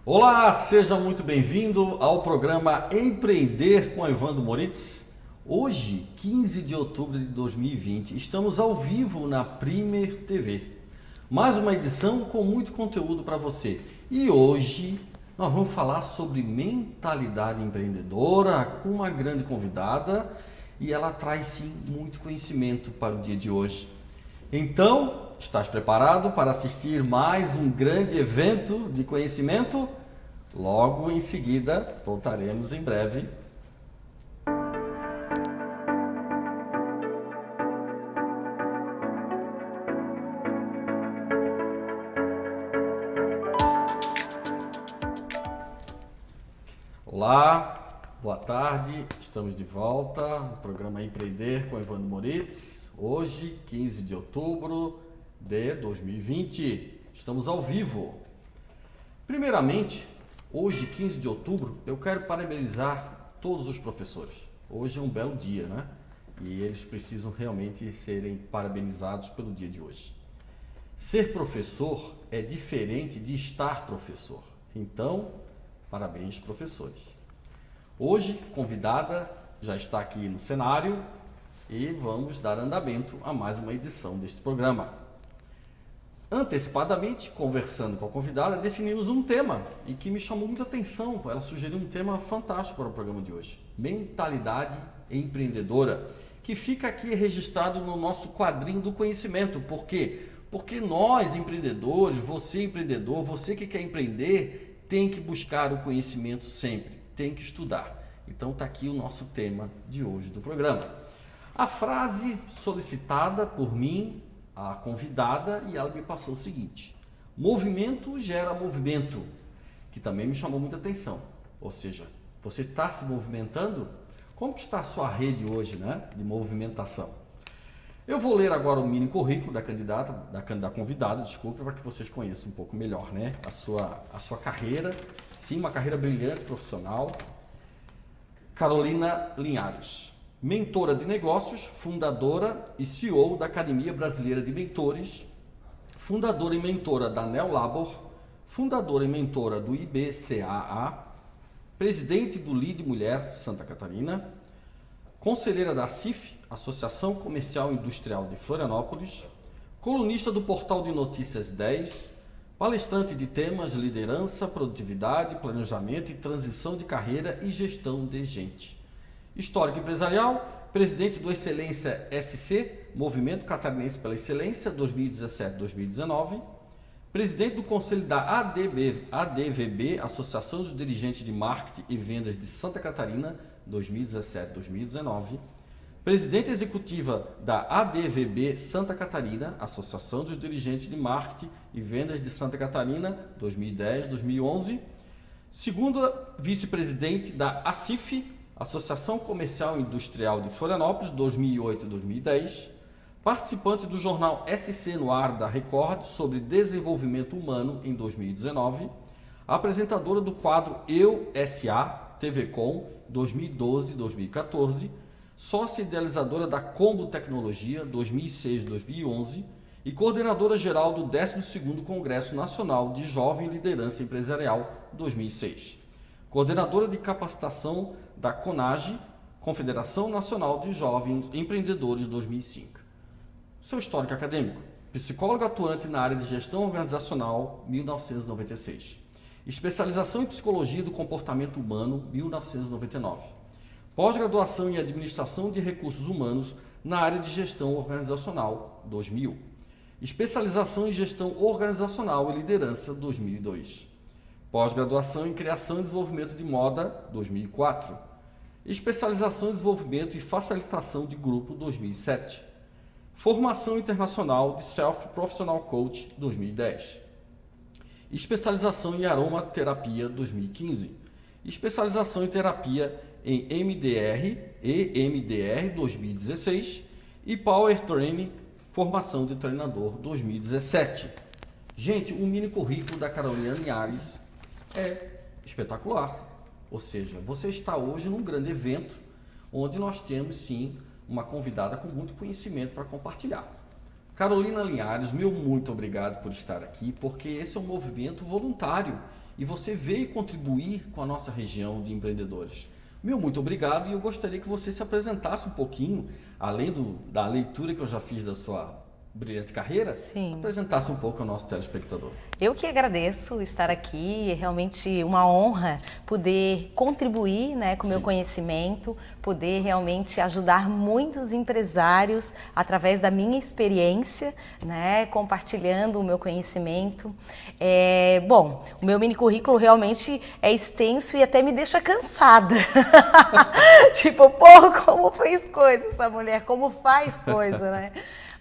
Olá, seja muito bem-vindo ao programa Empreender com Evandro Moritz. Hoje, 15 de outubro de 2020, estamos ao vivo na Premier TV. Mais uma edição com muito conteúdo para você. E hoje nós vamos falar sobre mentalidade empreendedora com uma grande convidada e ela traz sim muito conhecimento para o dia de hoje. Então, estás preparado para assistir mais um grande evento de conhecimento? Logo em seguida, voltaremos em breve. Olá, boa tarde, estamos de volta no programa Empreender com Evandro Moritz. Hoje, 15 de outubro de 2020, estamos ao vivo. Primeiramente, hoje, 15 de outubro, eu quero parabenizar todos os professores. Hoje é um belo dia, né? E eles precisam realmente serem parabenizados pelo dia de hoje. Ser professor é diferente de estar professor. Então, parabéns, professores. Hoje, convidada já está aqui no cenário e vamos dar andamento a mais uma edição deste programa. Antecipadamente, conversando com a convidada, definimos um tema e que me chamou muita atenção. Ela sugeriu um tema fantástico para o programa de hoje: mentalidade empreendedora, que fica aqui registrado no nosso quadrinho do conhecimento. Por quê? Porque nós, empreendedores, você empreendedor, você que quer empreender, tem que buscar o conhecimento sempre, tem que estudar. Então está aqui o nosso tema de hoje do programa. A frase solicitada por mim, a convidada, e ela me passou o seguinte: movimento gera movimento, que também me chamou muita atenção. Ou seja, você está se movimentando? Como que está a sua rede hoje, né, de movimentação? Eu vou ler agora o mini currículo da candidata, da convidada, desculpa, para que vocês conheçam um pouco melhor, né, a sua carreira. Sim, uma carreira brilhante, profissional. Carolina Linhares, mentora de negócios, fundadora e CEO da Academia Brasileira de Mentores, fundadora e mentora da Neolabor, fundadora e mentora do IBCAA, presidente do LIDE Mulher Santa Catarina, conselheira da CIF, Associação Comercial e Industrial de Florianópolis, colunista do portal de notícias 10, palestrante de temas liderança, produtividade, planejamento e transição de carreira e gestão de gente. Histórico empresarial, presidente do Excelência SC, Movimento Catarinense pela Excelência, 2017-2019, presidente do Conselho da ADVB, Associação dos Dirigentes de Marketing e Vendas de Santa Catarina, 2017-2019, presidente executiva da ADVB Santa Catarina, Associação dos Dirigentes de Marketing e Vendas de Santa Catarina, 2010-2011, segunda vice-presidente da ACIF, Associação Comercial e Industrial de Florianópolis, 2008-2010, participante do jornal SC no Ar da Record sobre desenvolvimento humano em 2019, apresentadora do quadro Eu SA TV Com 2012-2014, sócia idealizadora da Combo Tecnologia 2006-2011 e coordenadora geral do 12º Congresso Nacional de Jovem Liderança Empresarial 2006. Coordenadora de capacitação da CONAGE, Confederação Nacional de Jovens Empreendedores 2005. Seu histórico acadêmico: psicólogo atuante na área de gestão organizacional 1996. Especialização em psicologia do comportamento humano 1999. Pós-graduação em administração de recursos humanos na área de gestão organizacional 2000. Especialização em gestão organizacional e liderança 2002. Pós-graduação em criação e desenvolvimento de moda 2004. Especialização em desenvolvimento e facilitação de grupo 2007. Formação internacional de Self Professional Coach 2010. Especialização em aromaterapia 2015. Especialização em terapia em MDR e MDR 2016 e Power Training, formação de treinador 2017. Gente, o mini currículo da Carolina Linhares é espetacular. Ou seja, você está hoje num grande evento onde nós temos sim uma convidada com muito conhecimento para compartilhar. Carolina Linhares, meu muito obrigado por estar aqui, porque esse é um movimento voluntário e você veio contribuir com a nossa região de empreendedores. Meu muito obrigado, e eu gostaria que você se apresentasse um pouquinho, além da leitura que eu já fiz da sua brilhante carreira, Sim. apresentasse um pouco ao nosso telespectador. Eu que agradeço estar aqui, é realmente uma honra poder contribuir, né, com o meu conhecimento, poder realmente ajudar muitos empresários através da minha experiência, né, compartilhando o meu conhecimento. Bom, o meu mini currículo realmente é extenso e até me deixa cansada. Tipo, pô, como fez coisa essa mulher, como faz coisa, né?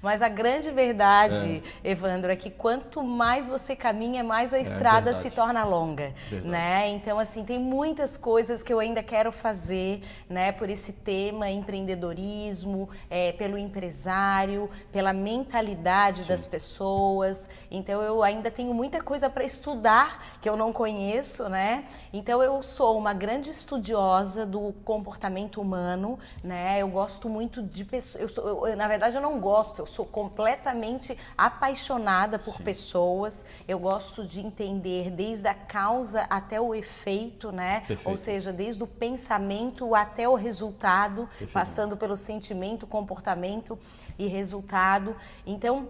Mas a grande verdade, Evandro, é que quanto mais você caminha, mais a estrada se torna longa, né? Então, assim, tem muitas coisas que eu ainda quero fazer, né? Por esse tema empreendedorismo, pelo empresário, pela mentalidade das pessoas. Então, eu ainda tenho muita coisa para estudar que eu não conheço, né? Então, eu sou uma grande estudiosa do comportamento humano, né? Eu gosto muito de pessoas. Na verdade, eu não gosto. Eu sou completamente apaixonada por pessoas, eu gosto de entender desde a causa até o efeito, né? Perfeito. Ou seja, desde o pensamento até o resultado, passando pelo sentimento, comportamento e resultado. Então,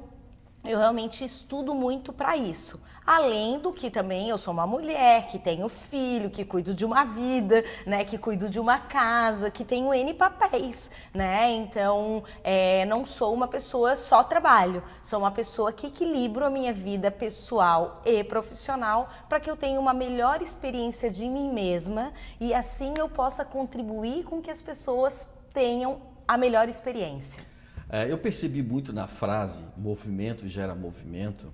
eu realmente estudo muito para isso. Além do que também eu sou uma mulher, que tenho filho, que cuido de uma vida, né, que cuido de uma casa, que tenho N papéis, né? Então, não sou uma pessoa só trabalho, sou uma pessoa que equilibro a minha vida pessoal e profissional para que eu tenha uma melhor experiência de mim mesma e assim eu possa contribuir com que as pessoas tenham a melhor experiência. Eu percebi muito na frase movimento gera movimento,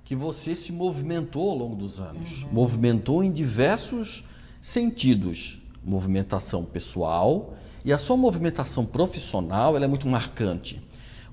que você se movimentou ao longo dos anos. Movimentou em diversos sentidos. Movimentação pessoal e a sua movimentação profissional ela é muito marcante.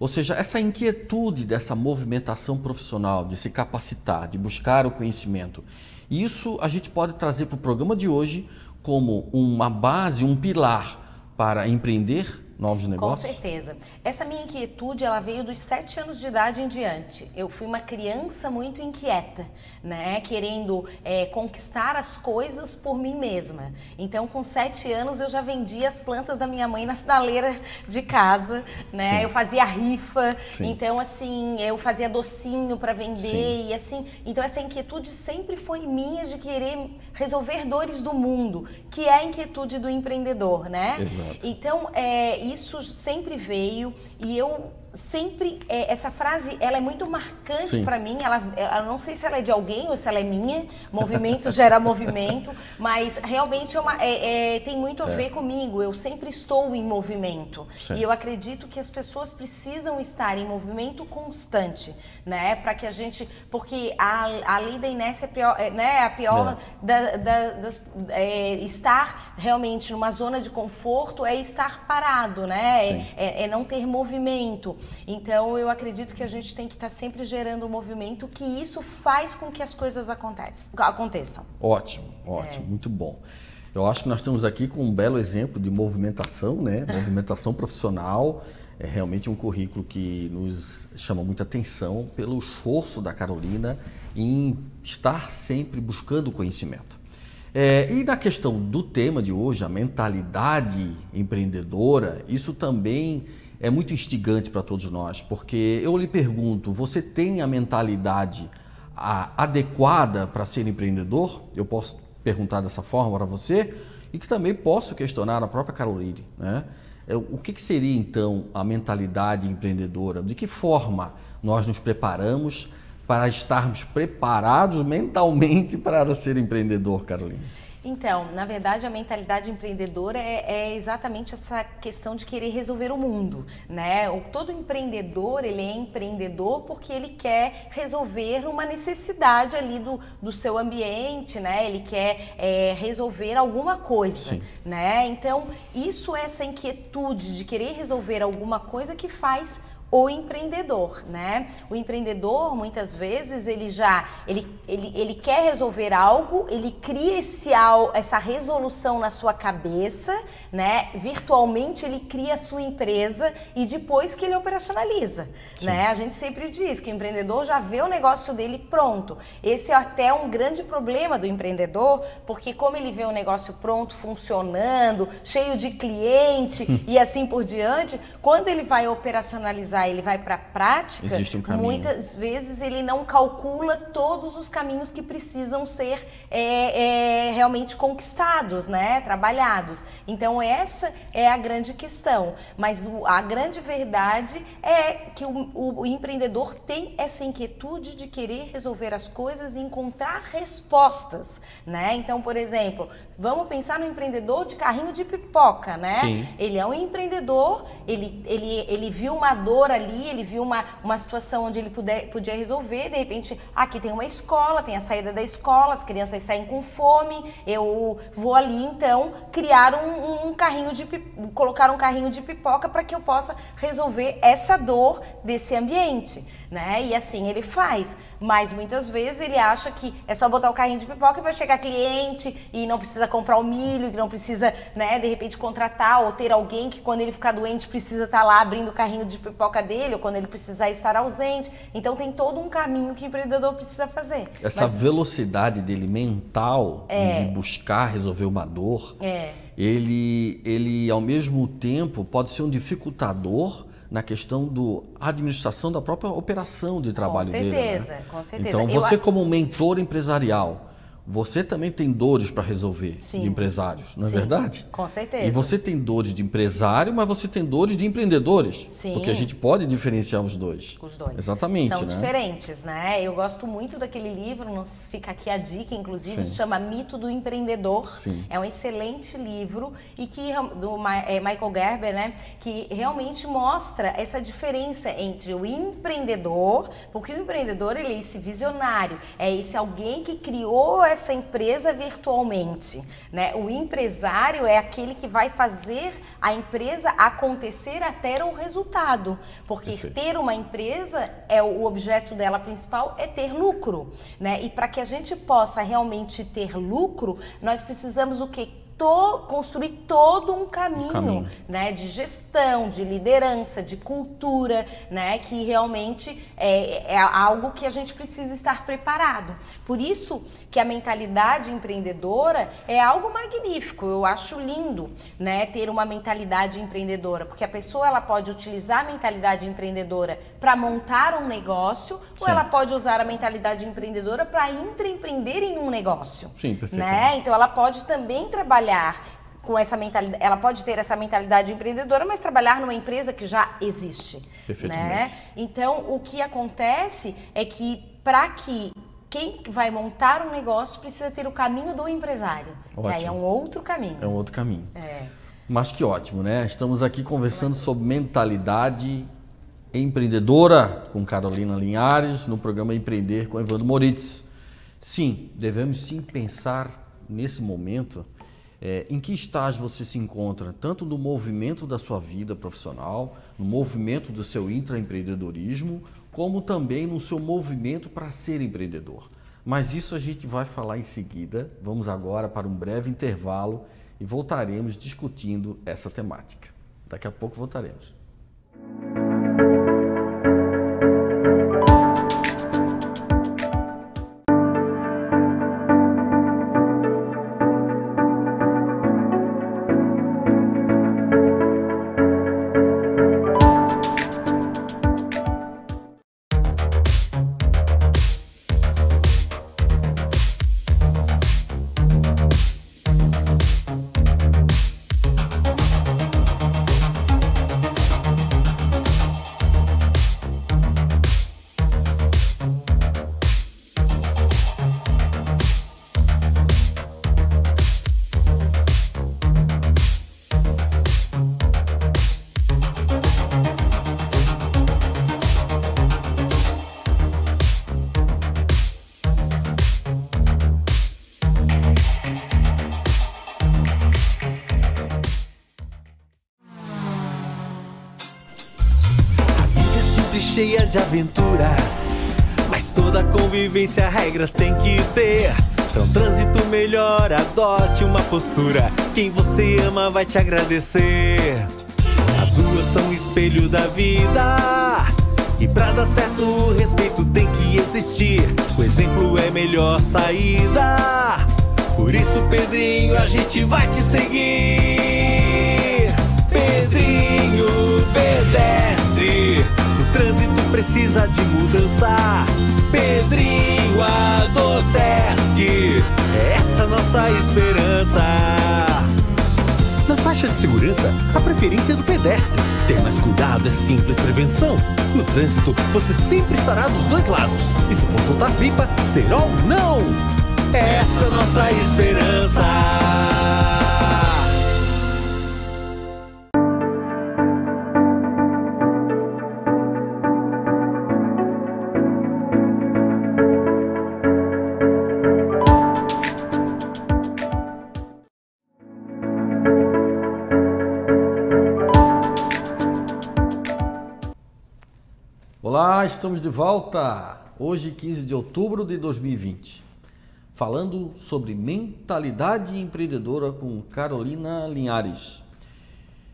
Ou seja, essa inquietude dessa movimentação profissional, de se capacitar, de buscar o conhecimento, isso a gente pode trazer para o programa de hoje como uma base, um pilar para empreender novos negócios? Com certeza. Essa minha inquietude, ela veio dos 7 anos de idade em diante. Eu fui uma criança muito inquieta, né? Querendo conquistar as coisas por mim mesma. Então, com 7 anos, eu já vendia as plantas da minha mãe na sinaleira de casa, né? Sim. Eu fazia rifa, sim. Então, assim, eu fazia docinho para vender sim. E assim... Então, essa inquietude sempre foi minha de querer resolver dores do mundo, que é a inquietude do empreendedor, né? Exato. Então, isso sempre veio e eu sempre, essa frase, ela é muito marcante para mim, ela não sei se ela é de alguém ou se ela é minha, movimento gera movimento, mas realmente tem muito a ver comigo, eu sempre estou em movimento. Sim. E eu acredito que as pessoas precisam estar em movimento constante, né, para que a gente, porque a lei da inércia é pior, né, a pior estar realmente numa zona de conforto é estar parado, né, é não ter movimento. Então, eu acredito que a gente tem que estar sempre gerando um movimento, que isso faz com que as coisas aconteçam. Ótimo, ótimo, muito bom. Eu acho que nós estamos aqui com um belo exemplo de movimentação, né? Movimentação profissional. É realmente um currículo que nos chama muita atenção pelo esforço da Carolina em estar sempre buscando conhecimento. E na questão do tema de hoje, a mentalidade empreendedora, isso também é muito instigante para todos nós, porque eu lhe pergunto, você tem a mentalidade adequada para ser empreendedor? Eu posso perguntar dessa forma para você e que também posso questionar a própria Caroline, né? O que seria então a mentalidade empreendedora? De que forma nós nos preparamos para estarmos preparados mentalmente para ser empreendedor, Carolina? Então, na verdade, a mentalidade empreendedora é exatamente essa questão de querer resolver o mundo, né? Todo empreendedor, ele é empreendedor porque ele quer resolver uma necessidade ali do seu ambiente, né? Ele quer resolver alguma coisa, sim, né? Então, essa inquietude de querer resolver alguma coisa que faz o empreendedor, né? O empreendedor, muitas vezes, ele quer resolver algo, ele cria essa resolução na sua cabeça, né? Virtualmente ele cria a sua empresa e depois que ele operacionaliza, né? A gente sempre diz que o empreendedor já vê o negócio dele pronto. Esse é até um grande problema do empreendedor, porque como ele vê o negócio pronto, funcionando, cheio de cliente e assim por diante, quando ele vai operacionalizar, ele vai para a prática, existe um caminho. Muitas vezes ele não calcula todos os caminhos que precisam ser realmente conquistados, né? Trabalhados. Então essa é a grande questão. Mas a grande verdade é que o empreendedor tem essa inquietude de querer resolver as coisas e encontrar respostas, né? Então, por exemplo, vamos pensar no empreendedor de carrinho de pipoca, né? Sim. Ele é um empreendedor, ele viu uma dor ali, ele viu uma situação onde ele podia resolver, de repente, aqui tem uma escola, tem a saída da escola, as crianças saem com fome, eu vou ali, então, criar colocar um carrinho de pipoca para que eu possa resolver essa dor desse ambiente, né? E assim ele faz, mas muitas vezes ele acha que é só botar o carrinho de pipoca e vai chegar cliente e não precisa comprar o milho, que não precisa, né, de repente contratar ou ter alguém que quando ele ficar doente precisa estar lá abrindo o carrinho de pipoca dele ou quando ele precisar estar ausente. Então tem todo um caminho que o empreendedor precisa fazer. Essa velocidade dele mental de buscar resolver uma dor, ele ao mesmo tempo pode ser um dificultador na questão da administração da própria operação de trabalho dele. Com certeza. Então você como mentor empresarial, você também tem dores para resolver de empresários, não é verdade? Com certeza. E você tem dores de empresário, mas você tem dores de empreendedores. Sim. Porque a gente pode diferenciar os dois. Os dois. Exatamente, São né? diferentes, né? Eu gosto muito daquele livro, fica aqui a dica, inclusive, se chama Mito do Empreendedor. Sim. É um excelente livro e do Michael Gerber, né? Que realmente mostra essa diferença entre o empreendedor, porque o empreendedor, ele é esse visionário, é esse alguém que criou essa empresa virtualmente, né? O empresário é aquele que vai fazer a empresa acontecer até o resultado, porque Perfeito. ter uma empresa o objeto dela principal é ter lucro, né? E para que a gente possa realmente ter lucro, nós precisamos o quê? Construir todo um caminho, né, de gestão, de liderança, de cultura, né, que realmente é algo que a gente precisa estar preparado. Por isso que a mentalidade empreendedora é algo magnífico. Eu acho lindo, né, ter uma mentalidade empreendedora, porque a pessoa ela pode utilizar a mentalidade empreendedora para montar um negócio, ou ela pode usar a mentalidade empreendedora para empreender em um negócio. Sim, perfeito. Né? Então ela pode também trabalhar com essa mentalidade, ela pode ter essa mentalidade empreendedora, mas trabalhar numa empresa que já existe. Perfeitamente. Né? Então, o que acontece é que para que quem vai montar um negócio precisa ter o caminho do empresário. Ótimo. Que aí é um outro caminho. É um outro caminho. Mas que ótimo, né? Estamos aqui conversando sobre mentalidade empreendedora com Carolina Linhares no programa Empreender com Evandro Moritz. Sim, devemos sim pensar nesse momento em que estágio você se encontra, tanto no movimento da sua vida profissional, no movimento do seu intraempreendedorismo, como também no seu movimento para ser empreendedor. Mas isso a gente vai falar em seguida. Vamos agora para um breve intervalo e voltaremos discutindo essa temática. Daqui a pouco voltaremos. cheia de aventuras, mas toda convivência regras tem que ter. Pra um trânsito melhor, adote uma postura. Quem você ama vai te agradecer. As ruas são o espelho da vida, e pra dar certo o respeito tem que existir. O exemplo é a melhor saída. Por isso, Pedrinho, a gente vai te seguir. Pedrinho pedestre, o trânsito precisa de mudança. Pedrinho Adotesc, é essa nossa esperança. Na faixa de segurança, a preferência é do pedestre. Ter mais cuidado é simples prevenção. No trânsito, você sempre estará dos dois lados. E se for soltar pipa, será ou não? Essa é a nossa esperança. Olá, estamos de volta, hoje 15 de outubro de 2020, falando sobre mentalidade empreendedora com Carolina Linhares.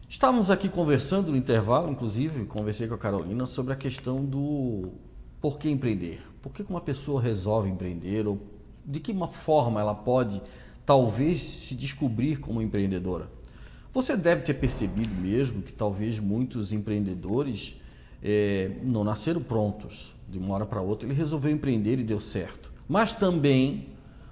Estávamos aqui conversando no intervalo, inclusive conversei com a Carolina sobre a questão do por que empreender, por que uma pessoa resolve empreender ou de que uma forma ela pode talvez se descobrir como empreendedora. Você deve ter percebido mesmo que talvez muitos empreendedores não nasceram prontos, de uma hora para outra ele resolveu empreender e deu certo. Mas também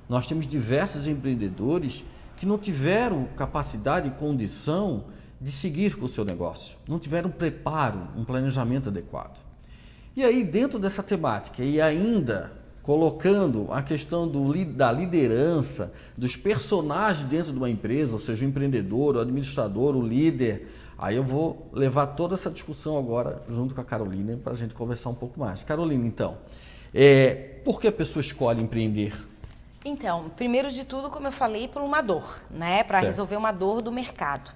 nós temos diversos empreendedores que não tiveram capacidade e condição de seguir com o seu negócio, não tiveram preparo, um planejamento adequado. E aí, dentro dessa temática e ainda colocando a questão da liderança, dos personagens dentro de uma empresa, ou seja, o empreendedor, o administrador, o líder. Aí eu vou levar toda essa discussão agora junto com a Carolina para a gente conversar um pouco mais. Carolina, então, por que a pessoa escolhe empreender? Então, primeiro de tudo, como eu falei, por uma dor, né? Para resolver uma dor do mercado.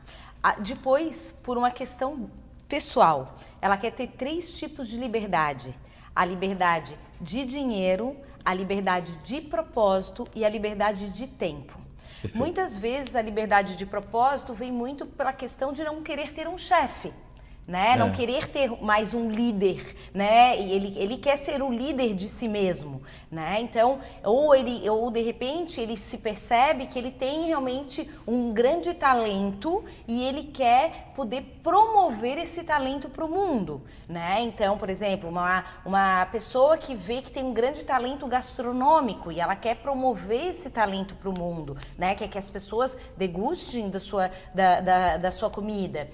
Depois, por uma questão pessoal. Ela quer ter 3 tipos de liberdade. A liberdade de dinheiro, a liberdade de propósito e a liberdade de tempo. Perfeito. Muitas vezes a liberdade de propósito vem muito pela questão de não querer ter um chefe, né? Não querer ter mais um líder, né? E ele quer ser o líder de si mesmo, né? Então, ou de repente ele se percebe que ele tem realmente um grande talento e ele quer poder promover esse talento para o mundo, né? Então, por exemplo, uma pessoa que vê que tem um grande talento gastronômico e ela quer promover esse talento para o mundo, né? Quer que as pessoas degustem da sua comida.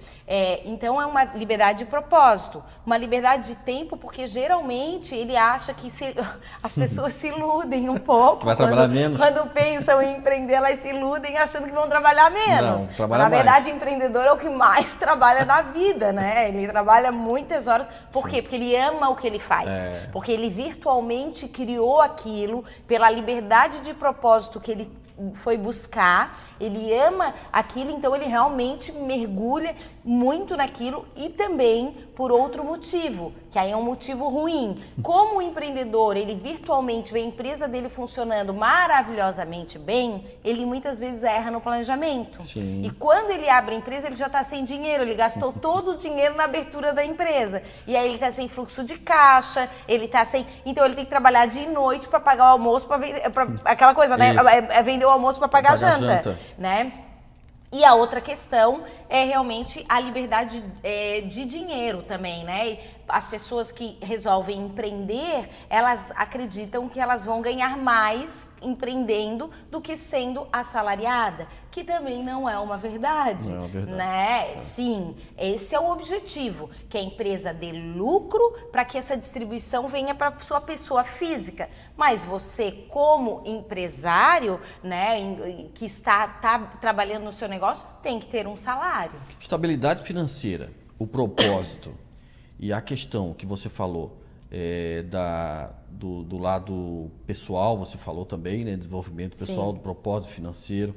Então, é uma liberdade de propósito, uma liberdade de tempo, porque geralmente ele acha que as pessoas se iludem um pouco. Vai trabalhar menos. Quando pensam em empreender, elas se iludem achando que vão trabalhar menos. Não, trabalha Na verdade, mais. o empreendedor é o que mais trabalha na vida, né? Ele trabalha muitas horas. Por quê? Porque ele ama o que ele faz. Porque ele virtualmente criou aquilo pela liberdade de propósito que ele foi buscar, ele ama aquilo, então ele realmente mergulha muito naquilo e também por outro motivo, que aí é um motivo ruim. Como o empreendedor, ele virtualmente vê a empresa dele funcionando maravilhosamente bem, ele muitas vezes erra no planejamento. Sim. E quando ele abre a empresa, ele já está sem dinheiro, ele gastou todo o dinheiro na abertura da empresa. E aí ele está sem fluxo de caixa, ele está sem... Então ele tem que trabalhar dia e noite para pagar o almoço, para vender... aquela coisa, né? É vender o almoço para pagar a janta, né? E a outra questão é realmente a liberdade de dinheiro também, né? As pessoas que resolvem empreender, elas acreditam que elas vão ganhar mais empreendendo do que sendo assalariada, que também não é uma verdade, não é uma verdade, né? Sim, esse é o objetivo, que a empresa dê lucro para que essa distribuição venha para sua pessoa física. Mas você, como empresário, né, que está trabalhando no seu negócio, tem que ter um salário. Estabilidade financeira, o propósito e a questão que você falou do lado pessoal, você falou também, né? Desenvolvimento pessoal, do propósito financeiro,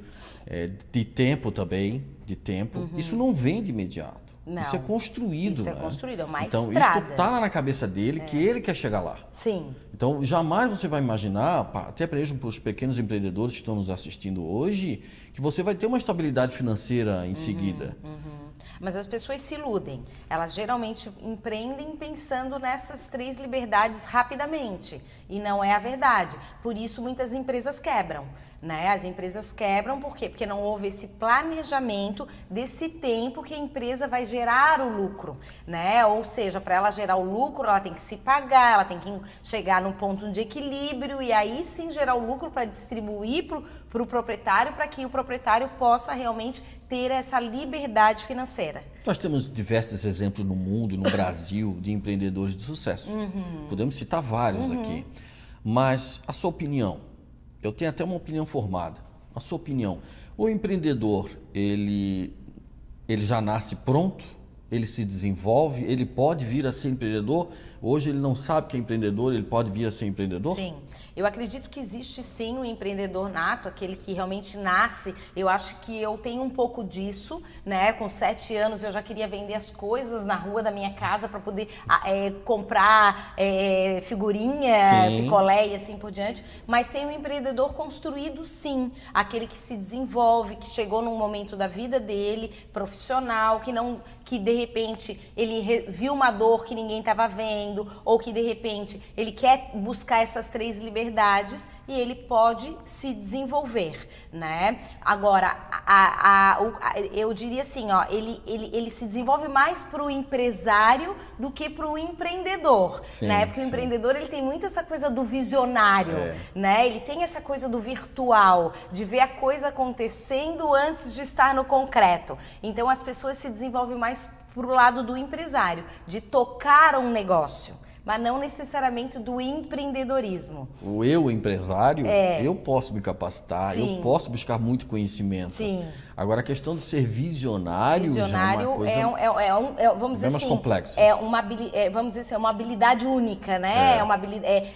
de tempo também, de tempo. Isso não vem de imediato. Não. Isso é construído. Isso é né? construído, é uma então, estrada. isso está lá na cabeça dele, que ele quer chegar lá. Sim. Então, jamais você vai imaginar, até mesmo para os pequenos empreendedores que estão nos assistindo hoje, que você vai ter uma estabilidade financeira em seguida. Mas as pessoas se iludem. Elas geralmente empreendem pensando nessas 3 liberdades rapidamente. E não é a verdade. Por isso, muitas empresas quebram. Né? As empresas quebram por quê? Porque não houve esse planejamento desse tempo que a empresa vai gerar o lucro, né? Ou seja, para ela gerar o lucro, ela tem que se pagar, ela tem que chegar num ponto de equilíbrio e aí sim gerar o lucro para distribuir para o proprietário, para que o proprietário possa realmente ter essa liberdade financeira. Nós temos diversos exemplos no mundo, no Brasil, de empreendedores de sucesso. Podemos citar vários aqui. Mas a sua opinião? Eu tenho até uma opinião formada. A sua opinião, o empreendedor, ele já nasce pronto? Ele se desenvolve? Ele pode vir a ser empreendedor? Hoje ele não sabe que é empreendedor, ele pode vir a ser empreendedor? Sim, eu acredito que existe sim o empreendedor nato, aquele que realmente nasce. Eu acho que eu tenho um pouco disso, né? Com 7 anos eu já queria vender as coisas na rua da minha casa para poder comprar figurinha, Sim. picolé e assim por diante. Mas tem o empreendedor construído sim, aquele que se desenvolve, que chegou num momento da vida dele, profissional, que de repente ele viu uma dor que ninguém estava vendo, ou que de repente ele quer buscar essas 3 liberdades e ele pode se desenvolver, né? Agora, eu diria assim, ó, ele se desenvolve mais para o empresário do que para o empreendedor, sim, né? Porque o empreendedor ele tem muito essa coisa do visionário, né? Ele tem essa coisa do virtual, de ver a coisa acontecendo antes de estar no concreto. Então as pessoas se desenvolvem mais pro lado do empresário, de tocar um negócio, mas não necessariamente do empreendedorismo. Eu, empresário, eu posso me capacitar, Sim. eu posso buscar muito conhecimento. Sim. Agora, a questão de ser visionário já é uma coisa vamos dizer bem mais assim, complexo. Vamos dizer assim, é uma habilidade única, né?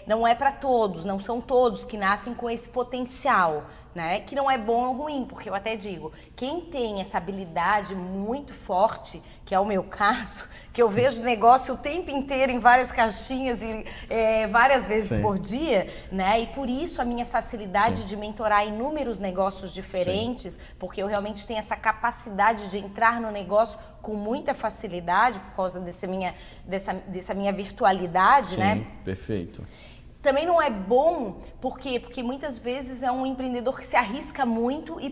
Não é para todos, não são todos que nascem com esse potencial, né? Que não é bom ou ruim, porque eu até digo, quem tem essa habilidade muito forte, que é o meu caso, que eu vejo negócio o tempo inteiro em várias caixinhas e várias vezes Sim. por dia, né? E por isso a minha facilidade de mentorar inúmeros negócios diferentes, porque eu realmente tenho essa capacidade de entrar no negócio com muita facilidade por causa dessa minha virtualidade, Sim, né? Perfeito. Também não é bom, por quê? Porque muitas vezes é um empreendedor que se arrisca muito e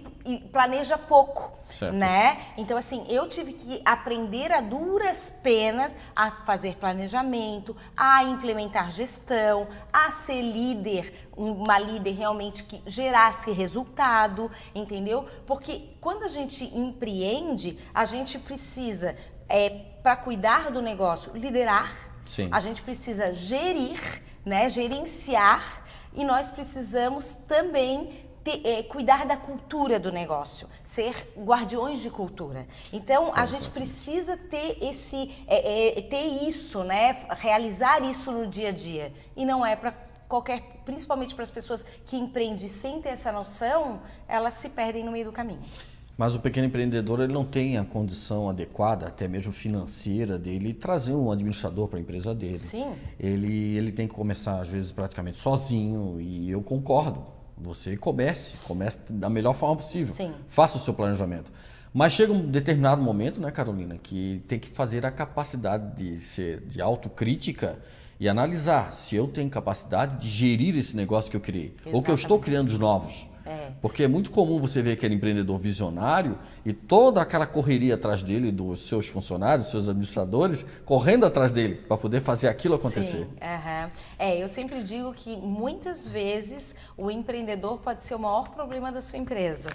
planeja pouco, certo. né? Então, assim, eu tive que aprender a duras penas a fazer planejamento, a implementar gestão, a ser líder, uma líder realmente que gerasse resultado, entendeu? Porque quando a gente empreende, a gente precisa, para cuidar do negócio, liderar, Sim. a gente precisa gerir, né, gerenciar, e nós precisamos também cuidar da cultura do negócio, ser guardiões de cultura. Então, a gente precisa ter ter isso, né, realizar isso no dia a dia. E não é para principalmente para as pessoas que empreendem sem ter essa noção, elas se perdem no meio do caminho. Mas o pequeno empreendedor ele não tem a condição adequada, até mesmo financeira dele, trazer um administrador para a empresa dele. Sim. Ele tem que começar, às vezes, praticamente sozinho, e eu concordo. Você comece da melhor forma possível. Sim. Faça o seu planejamento. Mas chega um determinado momento, né, Carolina, que tem que fazer a capacidade de autocrítica e analisar se eu tenho capacidade de gerir esse negócio que eu criei. Exatamente. Ou que eu estou criando os novos. Porque é muito comum você ver aquele empreendedor visionário e toda aquela correria atrás dele, dos seus funcionários, dos seus administradores, correndo atrás dele para poder fazer aquilo acontecer. Sim, eu sempre digo que muitas vezes o empreendedor pode ser o maior problema da sua empresa,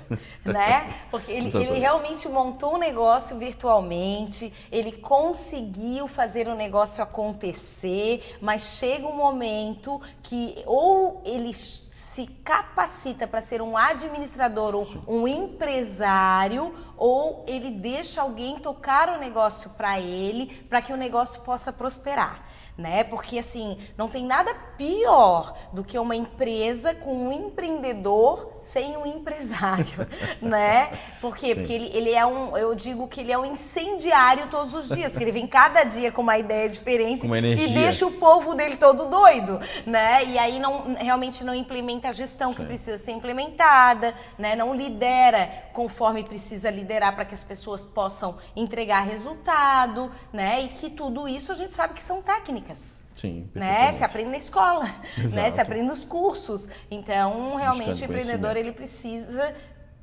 né? Porque ele realmente montou um negócio virtualmente, ele conseguiu fazer o negócio acontecer, mas chega um momento que ou ele se capacita para ser um administrador ou um empresário, ou ele deixa alguém tocar o negócio para ele, para que o negócio possa prosperar, né? Porque assim, não tem nada pior do que uma empresa com um empreendedor sem um empresário, né? Por quê? Porque ele é eu digo que ele é um incendiário todos os dias, porque ele vem cada dia com uma ideia diferente e deixa o povo dele todo doido, né? E aí realmente não implementa a gestão que precisa ser implementada, né? Não lidera conforme precisa liderar para que as pessoas possam entregar resultado, né? E que tudo isso a gente sabe que são técnicas. Sim, né? Se aprende na escola, né? Se aprende nos cursos. Então, realmente, o empreendedor ele precisa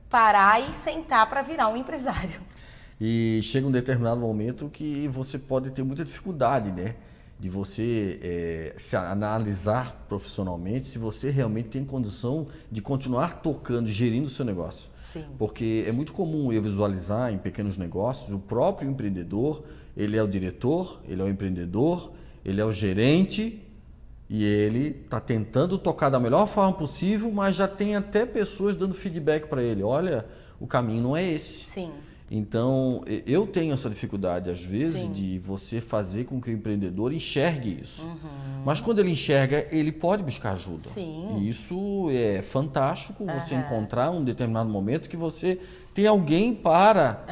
parar e sentar para virar um empresário. E chega um determinado momento que você pode ter muita dificuldade, né? De você se analisar profissionalmente se você realmente tem condição de continuar tocando, gerindo o seu negócio. Sim. Porque é muito comum eu visualizar em pequenos negócios o próprio empreendedor, ele é o diretor, ele é o empreendedor, ele é o gerente e ele está tentando tocar da melhor forma possível, mas já tem até pessoas dando feedback para ele. Olha, o caminho não é esse. Sim. Então, eu tenho essa dificuldade, às vezes, de você fazer com que o empreendedor enxergue isso. Mas quando ele enxerga, ele pode buscar ajuda. Sim. E isso é fantástico, você encontrar um determinado momento que você tem alguém para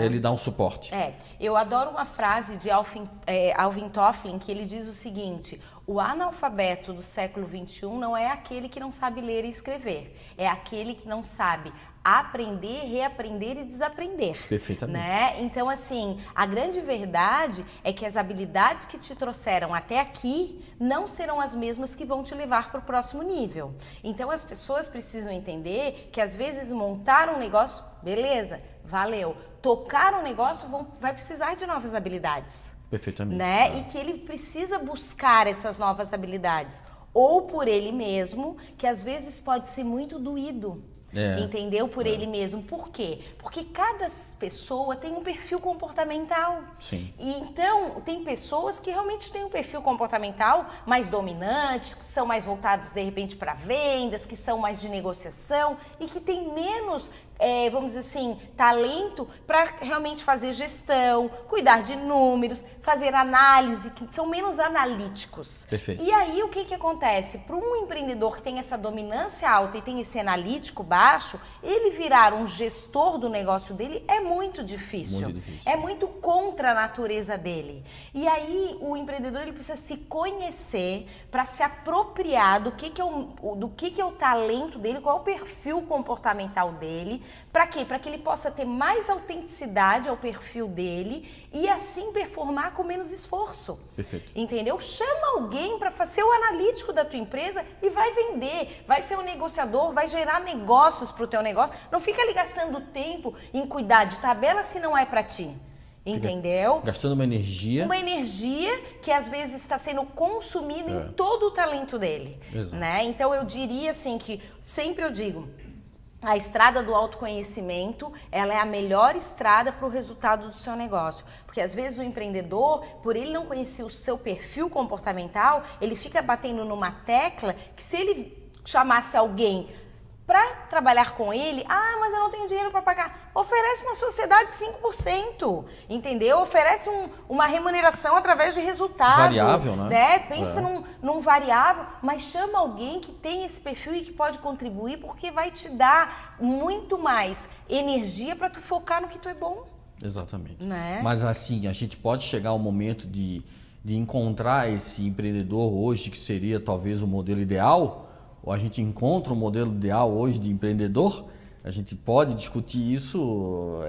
lhe dar um suporte. Eu adoro uma frase de Alvin Tofflin, que ele diz o seguinte: o analfabeto do século XXI não é aquele que não sabe ler e escrever, é aquele que não sabe aprender, reaprender e desaprender. Perfeitamente. Né? Então, assim, a grande verdade é que as habilidades que te trouxeram até aqui não serão as mesmas que vão te levar para o próximo nível. Então, as pessoas precisam entender que, às vezes, montar um negócio, beleza, valeu. Tocar um negócio vai precisar de novas habilidades. Perfeitamente. Né? E que ele precisa buscar essas novas habilidades. Ou por ele mesmo, que às vezes pode ser muito doído. Entendeu? Por ele mesmo. Por quê? Porque cada pessoa tem um perfil comportamental. Sim. E então, tem pessoas que realmente têm um perfil comportamental mais dominante, que são mais voltados, de repente, para vendas, que são mais de negociação e que tem menos, vamos dizer assim, talento para realmente fazer gestão, cuidar de números, fazer análise, que são menos analíticos. Perfeito. E aí, o que acontece? Para um empreendedor que tem essa dominância alta e tem esse analítico baixo, ele virar um gestor do negócio dele é muito difícil. Muito difícil. É muito contra a natureza dele. E aí o empreendedor ele precisa se conhecer para se apropriar do que é o talento dele, qual é o perfil comportamental dele. Para quê? Para que ele possa ter mais autenticidade ao perfil dele e assim performar com menos esforço. Perfeito. Entendeu? Chama alguém para ser o analítico da tua empresa e vai vender, vai ser um negociador, vai gerar negócios para o teu negócio. Não fica ali gastando tempo em cuidar de tabela se não é para ti. Entendeu? Gastando uma energia. Uma energia que às vezes está sendo consumida em todo o talento dele. Exato. Né? Então eu diria assim que, sempre eu digo, a estrada do autoconhecimento, ela é a melhor estrada para o resultado do seu negócio. Porque às vezes o empreendedor, por ele não conhecer o seu perfil comportamental, ele fica batendo numa tecla que se ele chamasse alguém para trabalhar com ele, mas eu não tenho dinheiro para pagar. Oferece uma sociedade de 5%, entendeu? Oferece uma remuneração através de resultado. Variável, né? Pensa num variável, mas chama alguém que tem esse perfil e que pode contribuir, porque vai te dar muito mais energia para tu focar no que tu é bom. Exatamente. Né? Mas assim, a gente pode chegar ao momento de encontrar esse empreendedor hoje, que seria talvez o modelo ideal, ou a gente encontra um modelo ideal hoje de empreendedor. A gente pode discutir isso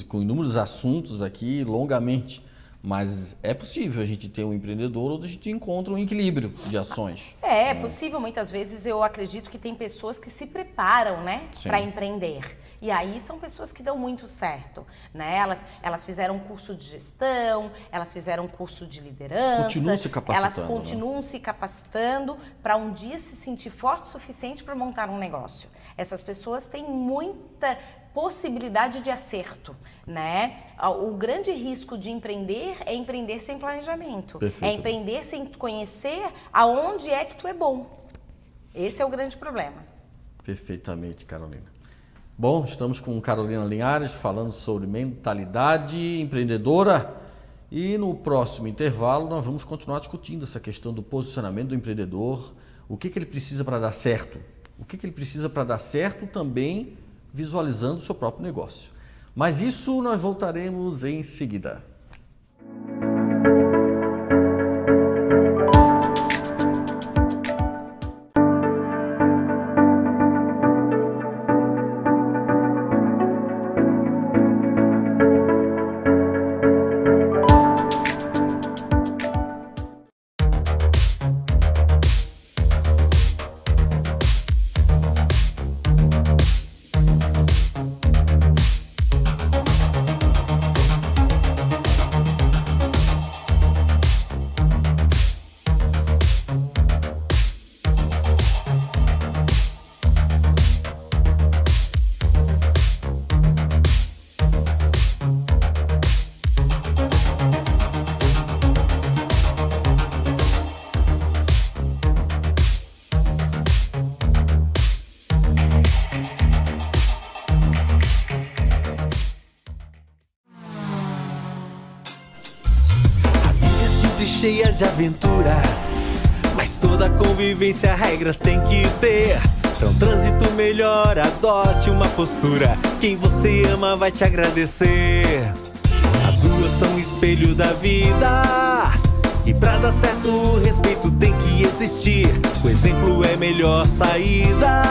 com inúmeros assuntos aqui longamente, mas é possível a gente ter um empreendedor onde a gente encontra um equilíbrio de ações. É possível. Muitas vezes eu acredito que tem pessoas que se preparam, né, para empreender. E aí são pessoas que dão muito certo, né? Elas fizeram um curso de gestão, elas fizeram um curso de liderança. Continuam se capacitando. Elas continuam se capacitando para um dia se sentir forte o suficiente para montar um negócio. Essas pessoas têm muita possibilidade de acerto, né? O grande risco de empreender é empreender sem planejamento. É empreender sem conhecer aonde é que tu é bom. Esse é o grande problema. Perfeitamente, Carolina. Bom, estamos com Carolina Linhares falando sobre mentalidade empreendedora E no próximo intervalo nós vamos continuar discutindo essa questão do posicionamento do empreendedor, o que ele precisa para dar certo, o que ele precisa para dar certo também visualizando o seu próprio negócio. Mas isso nós voltaremos em seguida. Cheia de aventuras, mas toda convivência regras tem que ter. Pra um trânsito melhor, adote uma postura. Quem você ama vai te agradecer. As ruas são o espelho da vida, e pra dar certo o respeito tem que existir. O exemplo é a melhor saída.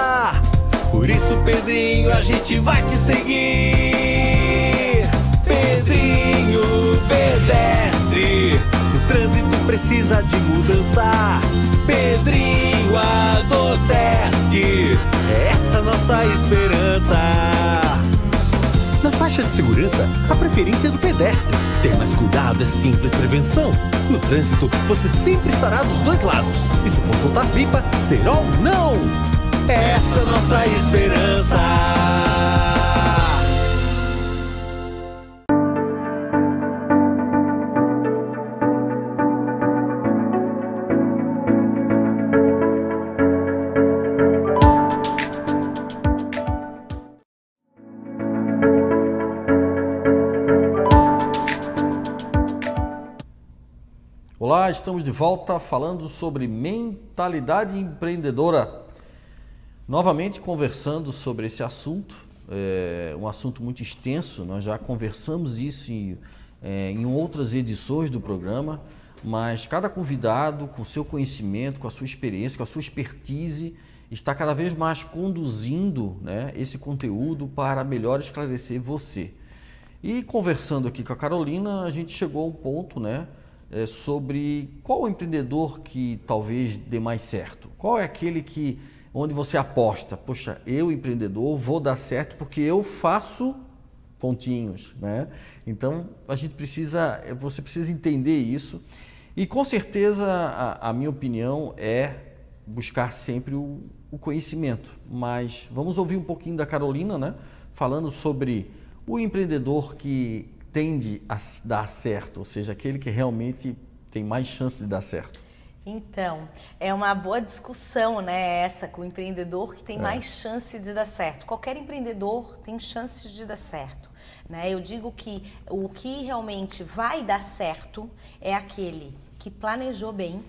Por isso, Pedrinho, a gente vai te seguir. Pedrinho pedestre, o trânsito precisa de mudança. Pedrinho Adotesc, é essa nossa esperança. Na faixa de segurança, a preferência é do pedestre. Ter mais cuidado é simples prevenção. No trânsito, você sempre estará dos dois lados. E se for soltar pipa, cerol não. Essa é nossa esperança. Olá, estamos de volta falando sobre mentalidade empreendedora. Novamente conversando sobre esse assunto, um assunto muito extenso, nós já conversamos isso em outras edições do programa, mas cada convidado, com seu conhecimento, com a sua experiência, com a sua expertise, está cada vez mais conduzindo, né, esse conteúdo para melhor esclarecer você. E conversando aqui com a Carolina, a gente chegou a um ponto, né, sobre qual o empreendedor que talvez dê mais certo. Qual é aquele onde você aposta, poxa, eu empreendedor vou dar certo porque eu faço pontinhos, né? Então você precisa entender isso e com certeza a minha opinião é buscar sempre o conhecimento. Mas vamos ouvir um pouquinho da Carolina, né? Falando sobre o empreendedor que tende a dar certo, ou seja, aquele que realmente tem mais chance de dar certo. Então, é uma boa discussão, né, essa com o empreendedor que tem mais chance de dar certo. Qualquer empreendedor tem chances de dar certo, né? Eu digo que o que realmente vai dar certo é aquele que planejou bem.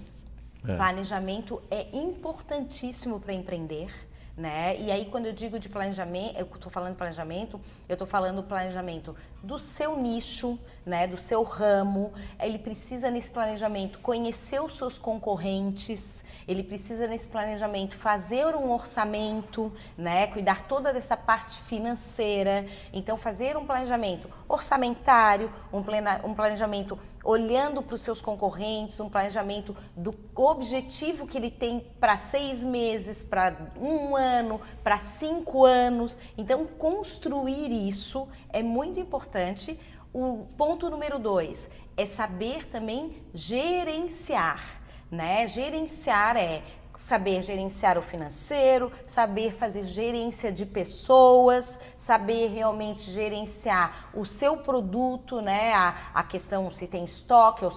Planejamento é importantíssimo para empreender, né? E aí quando eu digo de planejamento, eu estou falando de planejamento, eu estou falando planejamento do seu nicho, né? Do seu ramo. Ele precisa nesse planejamento conhecer os seus concorrentes, ele precisa nesse planejamento fazer um orçamento, né? Cuidar toda dessa parte financeira. Então fazer um planejamento orçamentário, um planejamento olhando para os seus concorrentes, um planejamento do objetivo que ele tem para 6 meses, para 1 ano, para 5 anos. Então, construir isso é muito importante. O ponto número 2 é saber também gerenciar, né? Gerenciar é saber gerenciar o financeiro, saber fazer gerência de pessoas, saber realmente gerenciar o seu produto, né? A questão se tem estoque ou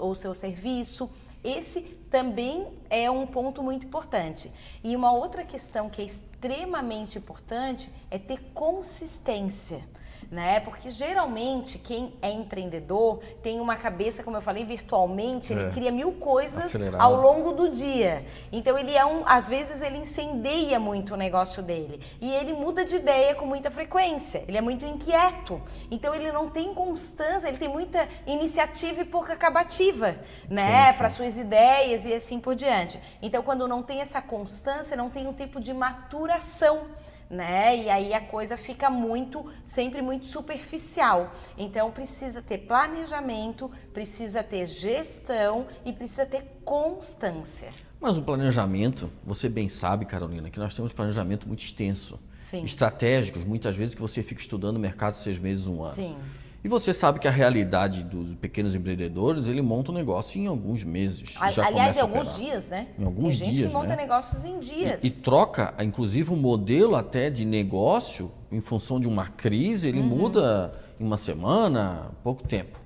o seu serviço. Esse também é um ponto muito importante. E uma outra questão que é extremamente importante é ter consistência. Né? Porque geralmente quem é empreendedor tem uma cabeça, como eu falei, virtualmente, ele cria 1000 coisas acelerado ao longo do dia. Então ele às vezes ele incendeia muito o negócio dele e ele muda de ideia com muita frequência. Ele é muito inquieto. Então ele não tem constância, ele tem muita iniciativa e pouca acabativa, né? Para suas ideias e assim por diante. Então quando não tem essa constância, não tem um tempo de maturação. Né? E aí a coisa fica sempre muito superficial. Então precisa ter planejamento, precisa ter gestão e precisa ter constância. Mas um planejamento, você bem sabe, Carolina, que nós temos planejamento muito extenso. Sim. Estratégicos, muitas vezes que você fica estudando o mercado 6 meses, 1 ano. Sim. E você sabe que a realidade dos pequenos empreendedores, ele monta um negócio em alguns meses. Aliás, em alguns dias, né? Em alguns dias, tem gente que monta né? negócios em dias. E troca, inclusive, um modelo até de negócio, em função de uma crise, ele muda em uma semana, pouco tempo.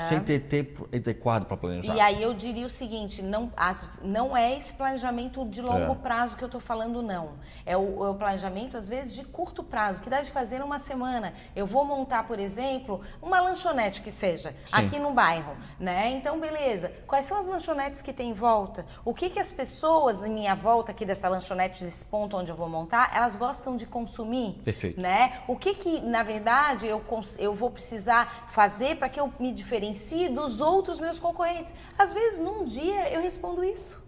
Sem ter tempo adequado para planejar. E aí eu diria o seguinte, não é esse planejamento de longo prazo que eu estou falando, não. É o planejamento, às vezes, de curto prazo, que dá de fazer uma semana. Eu vou montar, por exemplo, uma lanchonete que seja, aqui no bairro, né? Então, beleza. Quais são as lanchonetes que tem em volta? O que as pessoas na minha volta aqui dessa lanchonete, desse ponto onde eu vou montar, elas gostam de consumir? Perfeito. Né? O que na verdade, eu vou precisar fazer para que eu me diferencie dos outros meus concorrentes? Às vezes, num dia, eu respondo isso.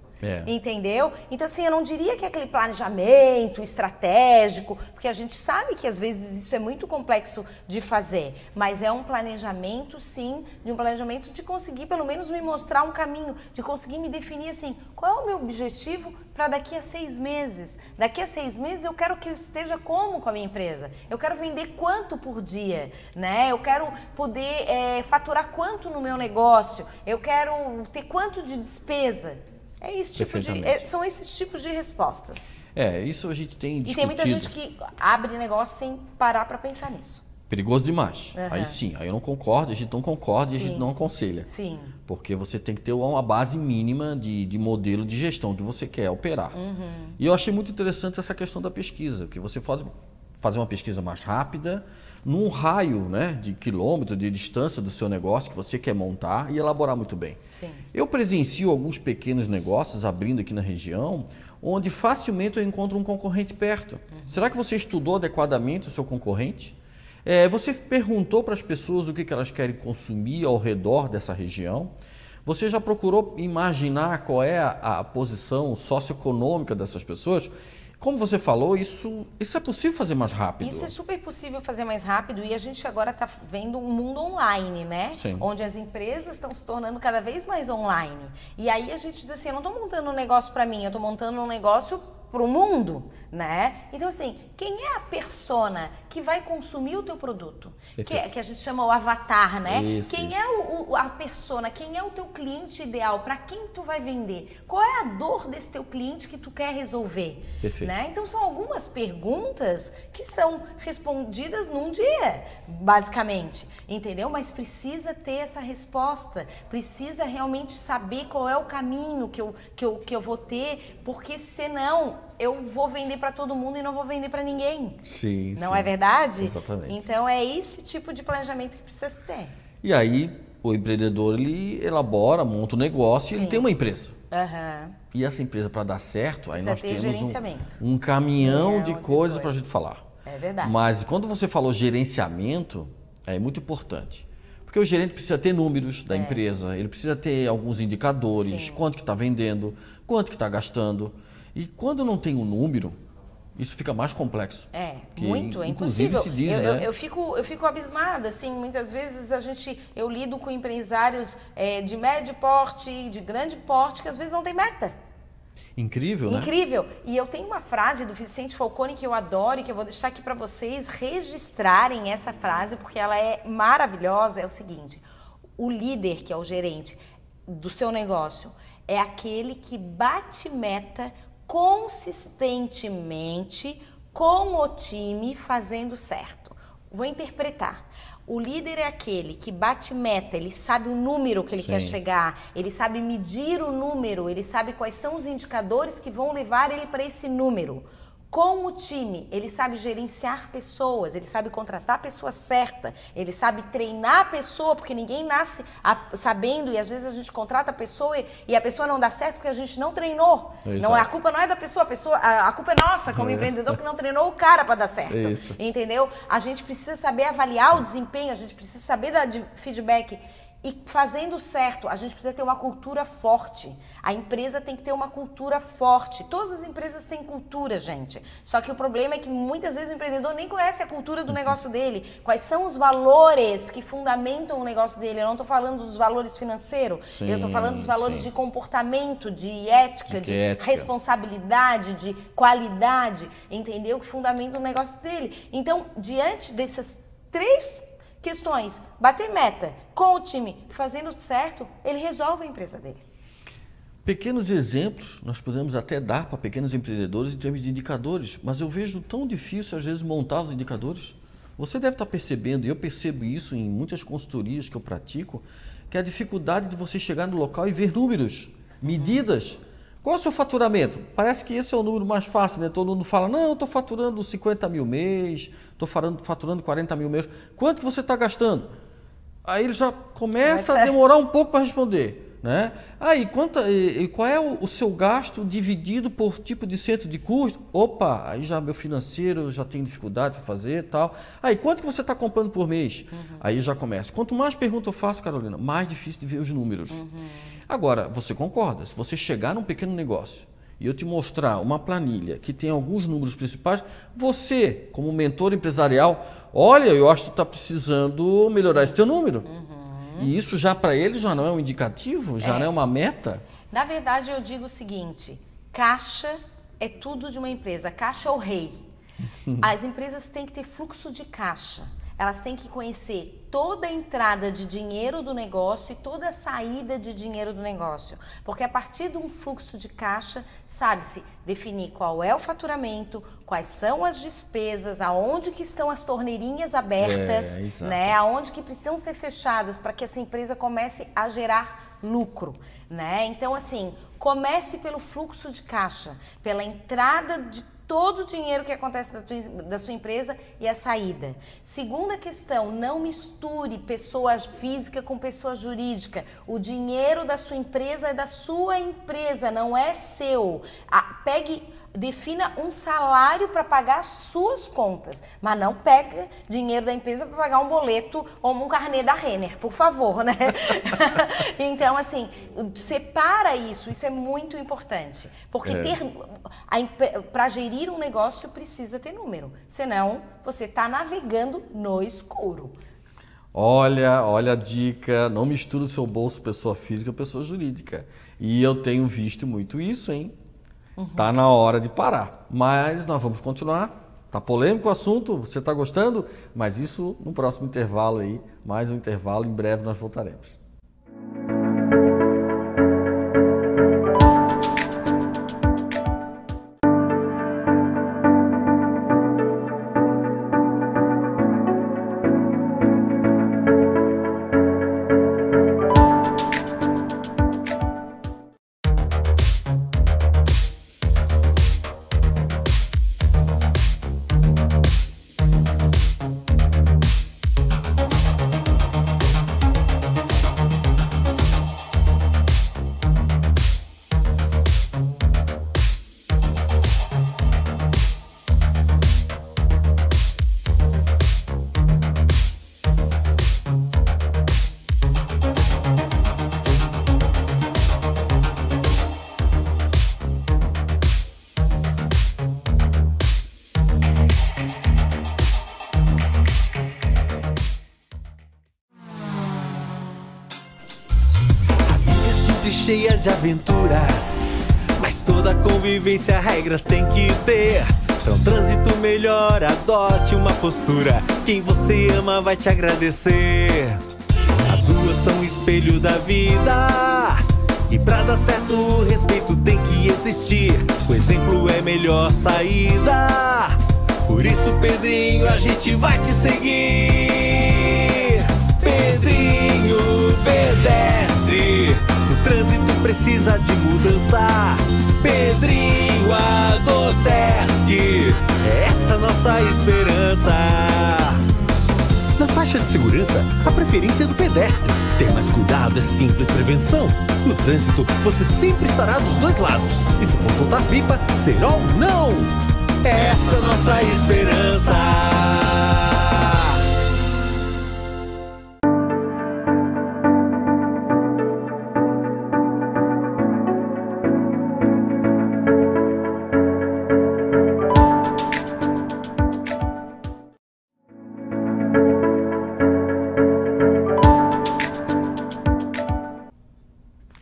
Entendeu? Então, assim, eu não diria que é aquele planejamento estratégico, porque a gente sabe que às vezes isso é muito complexo de fazer, mas é um planejamento, sim, de um planejamento de conseguir pelo menos me mostrar um caminho, de conseguir me definir assim, qual é o meu objetivo para daqui a 6 meses? Daqui a 6 meses eu quero que eu esteja como com a minha empresa? Eu quero vender quanto por dia, né? Eu quero poder faturar quanto no meu negócio? Eu quero ter quanto de despesa? São esses tipos de respostas. Isso a gente tem discutido. E tem muita gente que abre negócio sem parar para pensar nisso. Perigoso demais. Aí sim, aí eu não concordo, a gente não concorda e a gente não aconselha. Sim. Porque você tem que ter uma base mínima de modelo de gestão que você quer operar. E eu achei muito interessante essa questão da pesquisa, que você pode fazer uma pesquisa mais rápida, num raio, né, de quilômetro de distância do seu negócio que você quer montar e elaborar muito bem. Sim. Eu presencio alguns pequenos negócios abrindo aqui na região, onde facilmente eu encontro um concorrente perto. Será que você estudou adequadamente o seu concorrente? Você perguntou para as pessoas o que elas querem consumir ao redor dessa região? Você já procurou imaginar qual é a posição socioeconômica dessas pessoas? Como você falou, isso é possível fazer mais rápido. Isso é super possível fazer mais rápido e a gente agora está vendo um mundo online, né? Sim. Onde as empresas estão se tornando cada vez mais online. E aí a gente diz assim, eu não estou montando um negócio para mim, eu estou montando um negócio para o mundo, né? Então, assim, quem é a persona que vai consumir o teu produto? Que a gente chama o avatar, né? Quem é a persona, quem é o teu cliente ideal? Para quem tu vai vender? Qual é a dor desse teu cliente que tu quer resolver? Perfeito. Né? Então, são algumas perguntas que são respondidas num dia, basicamente, entendeu? Mas precisa ter essa resposta, precisa realmente saber qual é o caminho que eu vou ter, porque senão eu vou vender para todo mundo e não vou vender para ninguém. Sim, não é verdade? Exatamente. Então é esse tipo de planejamento que precisa ter. E aí o empreendedor ele elabora, monta um negócio e ele tem uma empresa. E essa empresa, para dar certo, aí nós temos um caminhão de coisas para a gente falar. É verdade. Mas quando você falou gerenciamento, é muito importante. Porque o gerente precisa ter números da empresa, ele precisa ter alguns indicadores, quanto que está vendendo, quanto que está gastando. E quando não tem um número, isso fica mais complexo. É impossível. impossível. Se diz, né? Eu fico abismada, assim, muitas vezes eu lido com empresários de médio porte, de grande porte, que às vezes não tem meta. Incrível, né? Incrível. E eu tenho uma frase do Vicente Falcone que eu adoro e que eu vou deixar aqui para vocês registrarem essa frase, porque ela é maravilhosa. É o seguinte, o líder, que é o gerente do seu negócio, é aquele que bate meta consistentemente com o time fazendo certo. Vou interpretar. O líder é aquele que bate meta, ele sabe o número que ele quer chegar, ele sabe medir o número, ele sabe quais são os indicadores que vão levar ele para esse número. Com o time, ele sabe gerenciar pessoas, ele sabe contratar a pessoa certa, ele sabe treinar a pessoa, porque ninguém nasce sabendo, e às vezes a gente contrata a pessoa e a pessoa não dá certo porque a gente não treinou. Não, a culpa não é da pessoa, a culpa é nossa como empreendedor que não treinou o cara para dar certo. Entendeu? A gente precisa saber avaliar o desempenho, a gente precisa saber dar feedback. E fazendo certo, a gente precisa ter uma cultura forte. A empresa tem que ter uma cultura forte. Todas as empresas têm cultura, gente. Só que o problema é que muitas vezes o empreendedor nem conhece a cultura do negócio dele. Quais são os valores que fundamentam o negócio dele? Eu não estou falando dos valores financeiros. Eu estou falando dos valores de comportamento, de ética, de responsabilidade, de qualidade. Entendeu? Que fundamentam o negócio dele. Então, diante dessas 3 questões, bater meta com o time, fazendo certo, ele resolve a empresa dele. Pequenos exemplos nós podemos até dar para pequenos empreendedores em termos de indicadores, mas eu vejo tão difícil às vezes montar os indicadores. Você deve estar percebendo, e eu percebo isso em muitas consultorias que eu pratico, que é a dificuldade de você chegar no local e ver números, medidas. Qual é o seu faturamento? Parece que esse é o número mais fácil, né? Todo mundo fala, não, eu estou faturando 50 mil mês, estou faturando 40 mil mês. Quanto que você está gastando? Aí ele já começa a demorar um pouco para responder, né? Aí, qual é o seu gasto dividido por tipo de centro de custo? Opa, aí já meu financeiro já tem dificuldade para fazer e tal. Aí, quanto que você está comprando por mês? Aí já começa. Quanto mais pergunta eu faço, Carolina, mais difícil de ver os números. Agora, você concorda? Se você chegar num pequeno negócio e eu te mostrar uma planilha que tem alguns números principais, você, como mentor empresarial, olha, eu acho que tu está precisando melhorar esse teu número. E isso já para ele já não é um indicativo? Já não é uma meta? Na verdade, eu digo o seguinte, caixa é tudo de uma empresa, caixa é o rei. As empresas têm que ter fluxo de caixa. Elas têm que conhecer toda a entrada de dinheiro do negócio e toda a saída de dinheiro do negócio. Porque a partir de um fluxo de caixa, sabe-se definir qual é o faturamento, quais são as despesas, aonde que estão as torneirinhas abertas, né? Aonde que precisam ser fechadas para que essa empresa comece a gerar lucro, né? Então, assim, comece pelo fluxo de caixa, pela entrada de todo o dinheiro que acontece da sua empresa e a saída. Segunda questão, não misture pessoa física com pessoa jurídica. O dinheiro da sua empresa é da sua empresa, não é seu. Defina um salário para pagar as suas contas, mas não pega dinheiro da empresa para pagar um boleto ou um carnê da Renner, por favor, né? Então, assim, separa isso é muito importante, porque para gerir um negócio precisa ter número, senão você está navegando no escuro. Olha a dica, não mistura o seu bolso pessoa física pessoa jurídica. E eu tenho visto muito isso, hein? Tá na hora de parar, mas nós vamos continuar. Tá polêmico o assunto, você tá gostando? Mas isso no próximo intervalo aí, mais um intervalo, em breve nós voltaremos. Cheia de aventuras, mas toda convivência regras tem que ter. Pra um trânsito melhor, adote uma postura. Quem você ama vai te agradecer. As ruas são o espelho da vida, e pra dar certo o respeito tem que existir. O exemplo é a melhor saída, por isso, Pedrinho, a gente vai te seguir. Pedrinho pedestre, o trânsito precisa de mudança. Pedrinho Adoteste seguir. É essa a nossa esperança. Na faixa de segurança, a preferência é do pedestre. Ter mais cuidado é simples prevenção. No trânsito, você sempre estará dos dois lados. E se for soltar pipa, cerol não. Essa é a nossa esperança.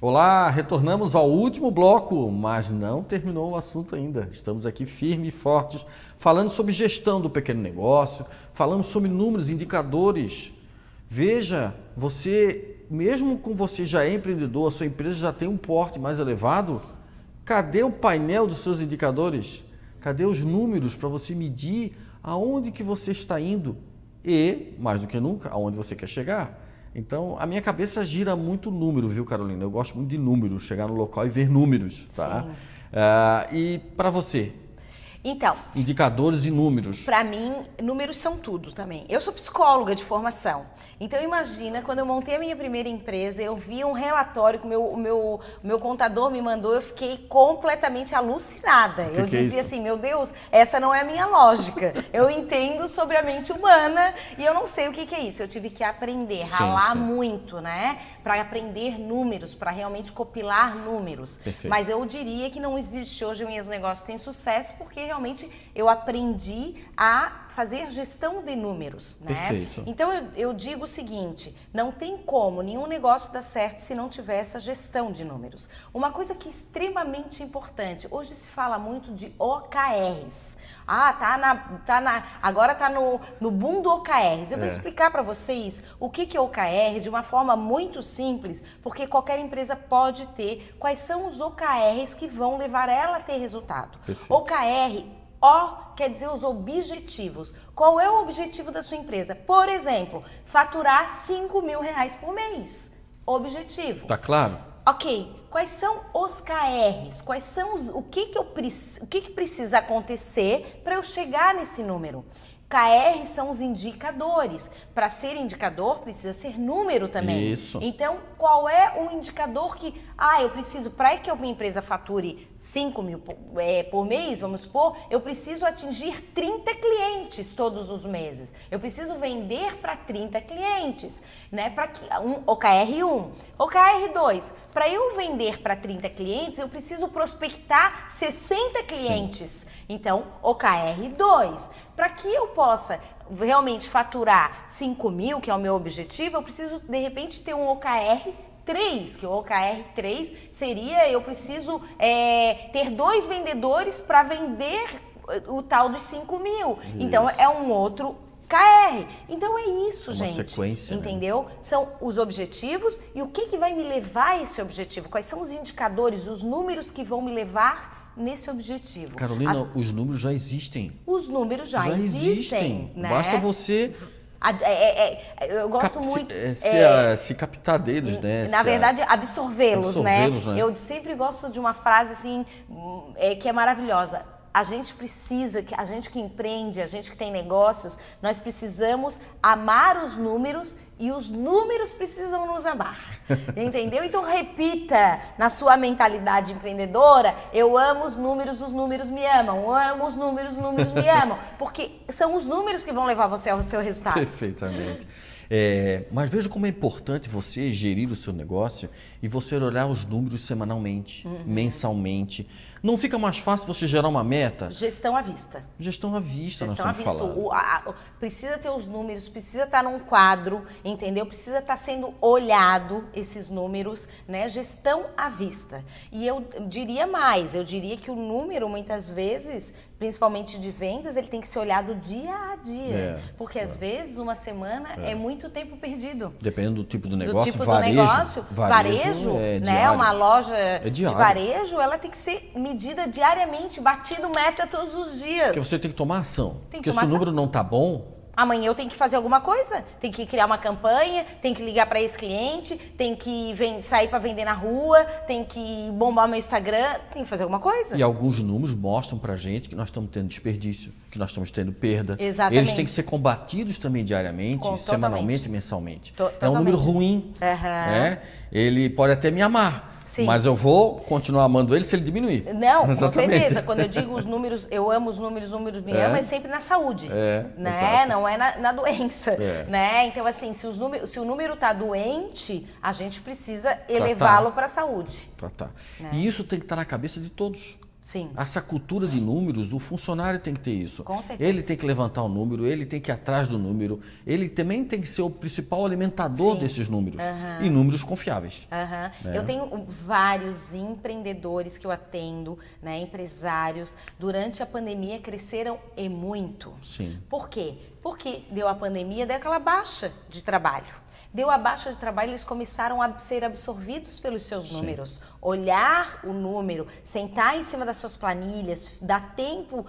Olá, retornamos ao último bloco, mas não terminou o assunto ainda. Estamos aqui firmes e fortes, falando sobre gestão do pequeno negócio, falando sobre números, indicadores. Veja, você, mesmo com você já é empreendedor, a sua empresa já tem um porte mais elevado, cadê o painel dos seus indicadores? Cadê os números para você medir aonde que você está indo e, mais do que nunca, aonde você quer chegar? Então, a minha cabeça gira muito número, viu, Carolina? Eu gosto muito de números, chegar no local e ver números, tá? E para você? Então, indicadores e números. Para mim, números são tudo também. Eu sou psicóloga de formação. Então, imagina, quando eu montei a minha primeira empresa, eu vi um relatório que o meu contador me mandou, eu fiquei completamente alucinada. Eu dizia assim, meu Deus, essa não é a minha lógica. Eu entendo sobre a mente humana e eu não sei o que é isso. Eu tive que aprender, ralar muito, né? Para aprender números, para realmente copilar números. Perfeito. Mas eu diria que não existe hoje meus negócios têm sucesso porque realmente eu aprendi a fazer gestão de números, né? Perfeito. Então eu digo o seguinte, não tem como nenhum negócio dar certo se não tiver essa gestão de números. Uma coisa que é extremamente importante, hoje se fala muito de OKRs. Agora tá no boom do OKRs. Eu vou explicar para vocês o que é OKR de uma forma muito simples, porque qualquer empresa pode ter. Quais são os OKRs que vão levar ela a ter resultado? Perfeito. OKR, O quer dizer os objetivos. Qual é o objetivo da sua empresa? Por exemplo, faturar R$5.000 por mês. Objetivo. Tá claro? Ok. Quais são os KRs? Quais são o que precisa acontecer para eu chegar nesse número? KR são os indicadores. Para ser indicador, precisa ser número também. Isso. Então, qual é o indicador que... eu preciso, para que a minha empresa fature 5 mil por mês, vamos supor, eu preciso atingir 30 clientes todos os meses. Eu preciso vender para 30 clientes, né? OKR1. OKR2, para eu vender para 30 clientes, eu preciso prospectar 60 clientes. Sim. Então, OKR2. Para que eu possa realmente faturar 5 mil, que é o meu objetivo, eu preciso, de repente, ter um OKR3, que o OKR3 seria, eu preciso ter 2 vendedores para vender o tal dos 5 mil. Isso. Então, é um outro KR. Então, é isso, gente. Uma sequência, entendeu? Né? São os objetivos e o que vai me levar a esse objetivo? Quais são os indicadores, os números que vão me levar nesse objetivo. Carolina, os números já existem. Os números já existem. Né? Basta você... eu gosto muito... se captar deles, né? Na verdade, absorvê-los, né? Eu sempre gosto de uma frase assim, que é maravilhosa. A gente que empreende, a gente que tem negócios, nós precisamos amar os números e os números precisam nos amar, entendeu? Então repita na sua mentalidade empreendedora, eu amo os números me amam, eu amo os números me amam, porque são os números que vão levar você ao seu resultado. Perfeitamente. Mas veja como é importante você gerir o seu negócio e você olhar os números semanalmente, mensalmente. Não fica mais fácil você gerar uma meta? Gestão à vista. Gestão à vista, nós estamos falando. Precisa ter os números, precisa estar num quadro, entendeu? Precisa estar sendo olhado esses números, né? Gestão à vista. E eu diria mais, eu diria que o número, muitas vezes, principalmente de vendas, ele tem que ser olhado dia a dia. Porque às vezes uma semana é muito tempo perdido. Dependendo do tipo do negócio, varejo, né? Uma loja de varejo, ela tem que ser medida diariamente, batido meta todos os dias. Porque você tem que tomar ação. Porque se o número não tá bom, Amanhã eu tenho que fazer alguma coisa, tem que criar uma campanha, tem que ligar para esse cliente, tem que sair para vender na rua, tem que bombar meu Instagram, tem que fazer alguma coisa. E alguns números mostram para a gente que nós estamos tendo desperdício, que nós estamos tendo perda. Exatamente. Eles têm que ser combatidos também diariamente, semanalmente e mensalmente. Totalmente. É um número ruim, né? Ele pode até me amar. Sim. Mas eu vou continuar amando ele se ele diminuir. Não, Exatamente. com certeza. Quando eu digo os números, eu amo os números me amam, é sempre na saúde, né? Exato. Não é na doença, né? Então, assim, se o número está doente, a gente precisa elevá-lo para a saúde. Tratar. Né? E isso tem que estar na cabeça de todos. Sim. Essa cultura de números, o funcionário tem que ter isso. Com certeza. Ele tem que levantar o número, ele tem que ir atrás do número, ele também tem que ser o principal alimentador desses números. E números confiáveis. Né? Eu tenho vários empreendedores que eu atendo, né, empresários, durante a pandemia cresceram e muito. Sim. Por quê? Porque deu a pandemia, deu aquela baixa de trabalho. Deu a baixa de trabalho, eles começaram a ser absorvidos pelos seus números. Olhar o número, sentar em cima das suas planilhas, dar tempo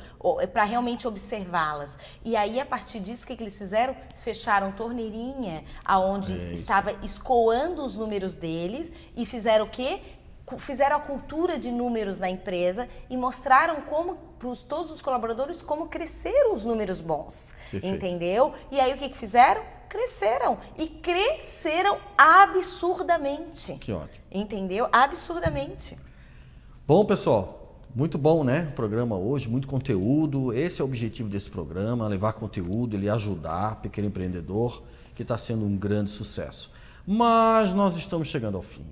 para realmente observá-las. E aí, a partir disso, o que eles fizeram? Fecharam torneirinha, aonde estava escoando os números deles e fizeram o quê? Fizeram a cultura de números na empresa e mostraram como para todos os colaboradores como cresceram os números bons. Perfeito. Entendeu? E aí o que fizeram? Cresceram. E cresceram absurdamente. Que ótimo. Entendeu? Absurdamente. Bom, pessoal, muito bom, né? O programa hoje, muito conteúdo. Esse é o objetivo desse programa, levar conteúdo, ele ajudar o pequeno empreendedor, que está sendo um grande sucesso. Mas nós estamos chegando ao fim.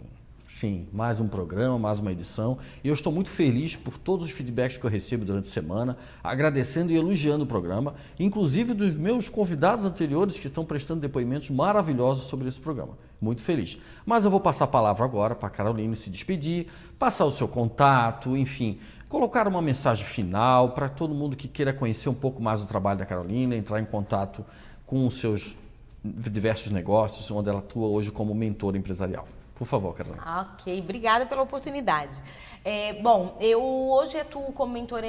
Sim, mais um programa, mais uma edição. E eu estou muito feliz por todos os feedbacks que eu recebo durante a semana, agradecendo e elogiando o programa, inclusive dos meus convidados anteriores que estão prestando depoimentos maravilhosos sobre esse programa. Muito feliz. Mas eu vou passar a palavra agora para a Caroline se despedir, passar o seu contato, enfim, colocar uma mensagem final para todo mundo que queira conhecer um pouco mais o trabalho da Caroline, entrar em contato com os seus diversos negócios, onde ela atua hoje como mentora empresarial. Por favor, Carolina. Ok, obrigada pela oportunidade. Bom, eu hoje atuo como mentora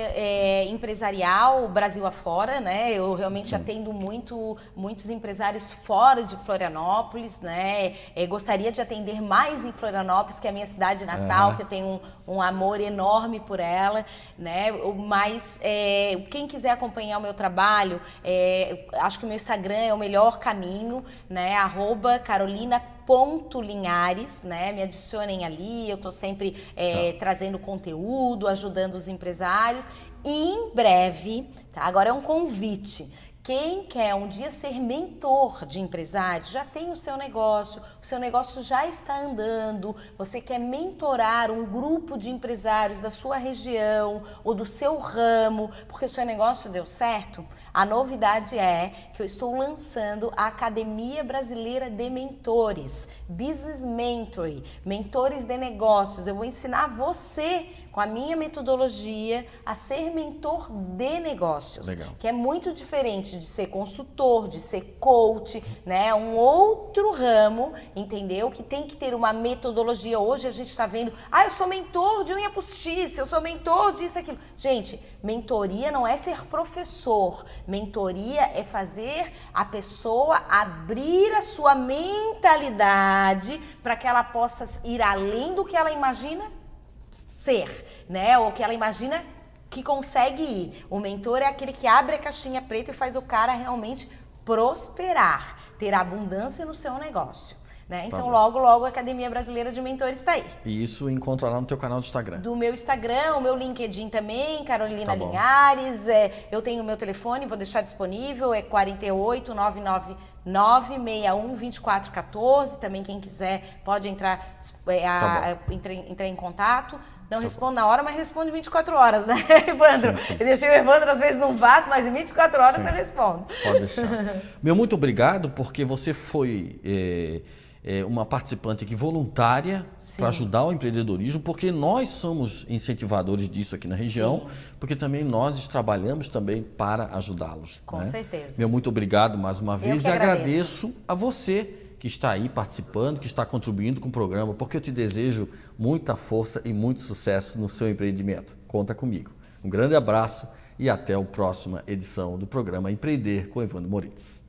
empresarial Brasil afora, né? Eu realmente atendo muitos empresários fora de Florianópolis, né? Gostaria de atender mais em Florianópolis, que é a minha cidade natal, que eu tenho um amor enorme por ela, né? Mas quem quiser acompanhar o meu trabalho, acho que o meu Instagram é o melhor caminho, né? @Carolina.Linhares, né? Me adicionem ali, eu estou sempre trazendo conteúdo, ajudando os empresários. E em breve, tá? Agora é um convite. Quem quer um dia ser mentor de empresários, já tem o seu negócio já está andando, você quer mentorar um grupo de empresários da sua região ou do seu ramo, porque o seu negócio deu certo? A novidade é que eu estou lançando a Academia Brasileira de Mentores, Business Mentoring, mentores de negócios. Eu vou ensinar você, com a minha metodologia, a ser mentor de negócios. Legal. Que é muito diferente de ser consultor, de ser coach, né? Um outro ramo, entendeu? Que tem que ter uma metodologia. Hoje a gente está vendo, eu sou mentor de unha postiça, eu sou mentor disso, aquilo. Gente, mentoria não é ser professor. Mentoria é fazer a pessoa abrir a sua mentalidade para que ela possa ir além do que ela imagina ser, né? Ou que ela imagina que consegue ir. O mentor é aquele que abre a caixinha preta e faz o cara realmente prosperar, ter abundância no seu negócio. Né? Então, logo a Academia Brasileira de Mentores está aí. E isso encontrará no teu canal do Instagram? Do meu Instagram, o meu LinkedIn também, Carolina Linhares. Eu tenho o meu telefone, vou deixar disponível, é 48 999 61 24 14. Também quem quiser pode entrar em contato. Não respondo na hora, mas respondo em 24 horas, né, Evandro? Sim. Eu deixei o Evandro às vezes num vácuo, mas em 24 horas eu respondo. Pode deixar. Meu muito obrigado, porque você foi uma participante aqui voluntária para ajudar o empreendedorismo, porque nós somos incentivadores disso aqui na região, porque também nós trabalhamos também para ajudá-los. Com certeza. Meu muito obrigado mais uma vez e agradeço a você que está aí participando, que está contribuindo com o programa, porque eu te desejo muita força e muito sucesso no seu empreendimento. Conta comigo. Um grande abraço e até a próxima edição do programa Empreender com Evandro Moritz.